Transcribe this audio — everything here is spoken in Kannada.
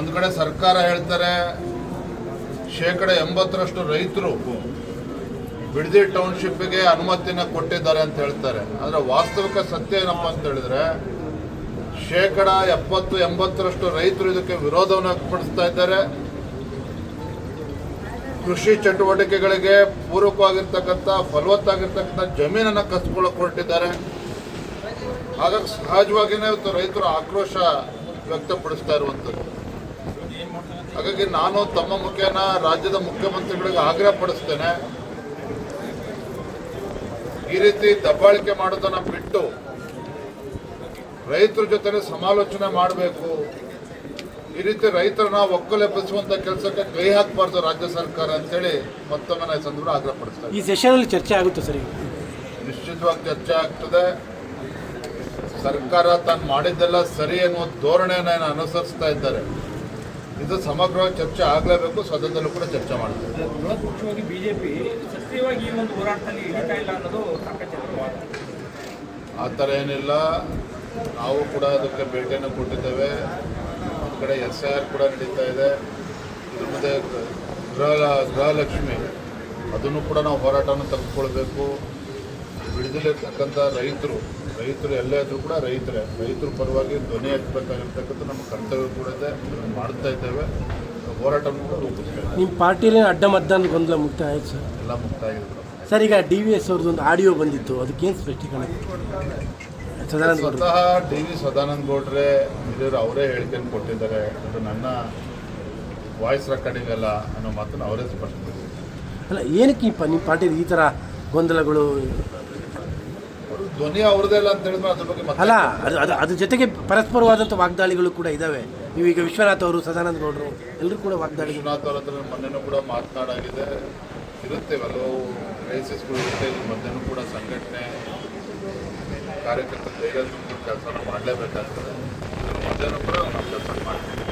ಒಂದು ಕಡೆ ಸರ್ಕಾರ ಹೇಳ್ತಾರೆ ಶೇಕಡ 80ರಷ್ಟು ರೈತರು ಬಿಡದಿ ಟೌನ್ಶಿಪ್ಗೆ ಅನುಮತಿನ ಕೊಟ್ಟಿದ್ದಾರೆ ಅಂತ ಹೇಳ್ತಾರೆ. ಆದರೆ ವಾಸ್ತವಿಕ ಸತ್ಯ ಏನಪ್ಪಾ ಅಂತ ಹೇಳಿದ್ರೆ ಶೇಕಡ 70-80ರಷ್ಟು ರೈತರು ಇದಕ್ಕೆ ವಿರೋಧವನ್ನು ವ್ಯಕ್ತಪಡಿಸ್ತಾ ಇದ್ದಾರೆ. ಕೃಷಿ ಚಟುವಟಿಕೆಗಳಿಗೆ ಪೂರಕವಾಗಿರ್ತಕ್ಕಂಥ ಫಲವತ್ತಾಗಿರ್ತಕ್ಕಂಥ ಜಮೀನನ್ನು ಕಸ್ಕೊಳ್ಳೋಕೆ ಹೊರಟಿದ್ದಾರೆ. ಹಾಗಾಗಿ ಸಹಜವಾಗಿಯೇ ಇವತ್ತು ರೈತರು ಆಕ್ರೋಶ ವ್ಯಕ್ತಪಡಿಸ್ತಾ ಇರುವಂಥದ್ದು. ಹಾಗಾಗಿ ನಾನು ತಮ್ಮ ಮುಖೇನ ರಾಜ್ಯದ ಮುಖ್ಯಮಂತ್ರಿಗಳಿಗೆ ಆಗ್ರಹ ಪಡಿಸ್ತೇನೆ, ಈ ರೀತಿ ದಬ್ಬಾಳಿಕೆ ಮಾಡೋದನ್ನ ಬಿಟ್ಟು ರೈತರ ಜೊತೆ ಸಮಾಲೋಚನೆ ಮಾಡಬೇಕು. ಈ ರೀತಿ ರೈತರನ್ನ ಒಕ್ಕಲೆಬ್ಬಿಸುವಂತ ಕೆಲಸಕ್ಕೆ ಕೈ ಹಾಕಬಾರ್ದು ರಾಜ್ಯ ಸರ್ಕಾರ ಅಂತೇಳಿ ಮತ್ತೊಮ್ಮೆ ನಾನು ಸಂದರ್ಭ ಆಗ್ರಹ ಪಡಿಸ್ತೇನೆ. ಈ ಸೆಷನಲ್ಲಿ ಚರ್ಚೆ ಆಗುತ್ತೆ ಸರ್? ನಿಶ್ಚಿತವಾಗಿ ಚರ್ಚೆ ಆಗ್ತದೆ. ಸರ್ಕಾರ ತಾನು ಮಾಡಿದ್ದೆಲ್ಲ ಸರಿ ಎನ್ನುವ ಧೋರಣೆಯನ್ನು ಅನುಸರಿಸ್ತಾ ಇದ್ದಾರೆ. ಇದು ಸಮಗ್ರವಾಗಿ ಚರ್ಚೆ ಆಗಲೇಬೇಕು. ಸದನದಲ್ಲೂ ಕೂಡ ಚರ್ಚೆ ಮಾಡ್ತಾರೆ. ಮುಖ್ಯವಾಗಿ ಬಿಜೆಪಿ ಸಕ್ರಿಯವಾಗಿ ಈ ಒಂದು ಹೋರಾಟದಲ್ಲಿ ಹಿಡಿತಾ ಇಲ್ಲ ಅನ್ನೋದು ಆ ಥರ ಏನಿಲ್ಲ. ನಾವು ಕೂಡ ಅದಕ್ಕೆ ಭೇಟಿಯನ್ನು ಕೊಟ್ಟಿದ್ದೇವೆ. ಒಂದು ಕಡೆ SIR ಕೂಡ ನಡೀತಾ ಇದೆ. ಇದ್ರ ಮುಂದೆ ಗೃಹಲಕ್ಷ್ಮಿ ಅದನ್ನು ಕೂಡ ನಾವು ಹೋರಾಟವನ್ನು ತೆಗೆದುಕೊಳ್ಬೇಕು. ಬಿಡದಿಲಿರ್ತಕ್ಕಂಥ ರೈತರು ಎಲ್ಲೇ ಇದ್ರೂ ಕೂಡ ರೈತರ ಪರವಾಗಿ ಧ್ವನಿ ಎತ್ತಬೇಕಾಗಿರ್ತಕ್ಕಂಥ ನಮ್ಮ ಕರ್ತವ್ಯ ಕೂಡ ಇದೆ. ಅದನ್ನು ಮಾಡ್ತಾ ಇದ್ದೇವೆ. ಹೋರಾಟವನ್ನು ಕೂಡ ರೂಪಿಸ್ತೇವೆ. ನಿಮ್ಮ ಪಾರ್ಟಿಯಲ್ಲಿ ಅಡ್ಡ ಮತದಾನ ಗೊಂದಲ ಮುಕ್ತಾಯ ಆಯ್ತು ಸರ್? ಎಲ್ಲ ಮುಕ್ತಾಯ ಆಗಿದೆ ಸರ್. ಈಗ DVS ಅವ್ರದ್ದು ಒಂದು ಆಡಿಯೋ ಬಂದಿತ್ತು, ಅದಕ್ಕೇನು ಸ್ಪಷ್ಟೀಕರಣ? ಸ್ವತಃ DV ಸದಾನಂದ ಗೌಡ್ರೆ ಹಿರಿಯರು ಅವರೇ ಹೇಳಿಕೆಯನ್ನು ಕೊಟ್ಟಿದ್ದಾರೆ. ಅದು ನನ್ನ ವಾಯ್ಸ್ ರೆಕಾರ್ಡಿಂಗ್ ಅಲ್ಲ ಅನ್ನೋ ಮಾತನ್ನು ಅವರೇ ಸ್ಪಷ್ಟಪಡಿಸಿದ್ದಾರೆ. ಅಲ್ಲ, ಏನಕ್ಕೆ ನಿಮ್ಮ ಪಾರ್ಟಿಯಲ್ಲಿ ಈ ಥರ ಗೊಂದಲಗಳು? ಧ್ವನಿ ಅವ್ರದೇ ಇಲ್ಲ ಅಂತ ಹೇಳಿದ್ರೆ ಅದ್ರ ಬಗ್ಗೆ ಅಲ್ಲ, ಅದ್ರ ಜೊತೆಗೆ ಪರಸ್ಪರವಾದಂಥ ವಾಗ್ದಾಳಿಗಳು ಕೂಡ ಇದ್ದಾವೆ. ನೀವೀಗ ವಿಶ್ವನಾಥ್ ಅವರು, ಸದಾನಂದ ಗೌಡರು ಎಲ್ಲರೂ ಕೂಡ ವಾಗ್ದಾಳಿ. ವಿಶ್ವನಾಥ್ ಅವ್ರ ಹತ್ರ ಮೊನ್ನೆನೂ ಕೂಡ ಮಾತನಾಡಾಗಿದೆ. ಇರುತ್ತೇವಲ್ಲೋ ಕ್ರೈಸಿಸ್ಗಳು ಇರುತ್ತೆ. ಇದ್ರ ಮಧ್ಯನೂ ಕೂಡ ಸಂಘಟನೆ ಕಾರ್ಯಕರ್ತರ ಧೈರ್ಯದ ಕೆಲಸ ಮಾಡಲೇಬೇಕಾಗ್ತದೆ. ಇದ್ರ ಮಧ್ಯನೂ ಕೂಡ ನಾವು ಕೆಲಸ ಮಾಡ್ತೀವಿ.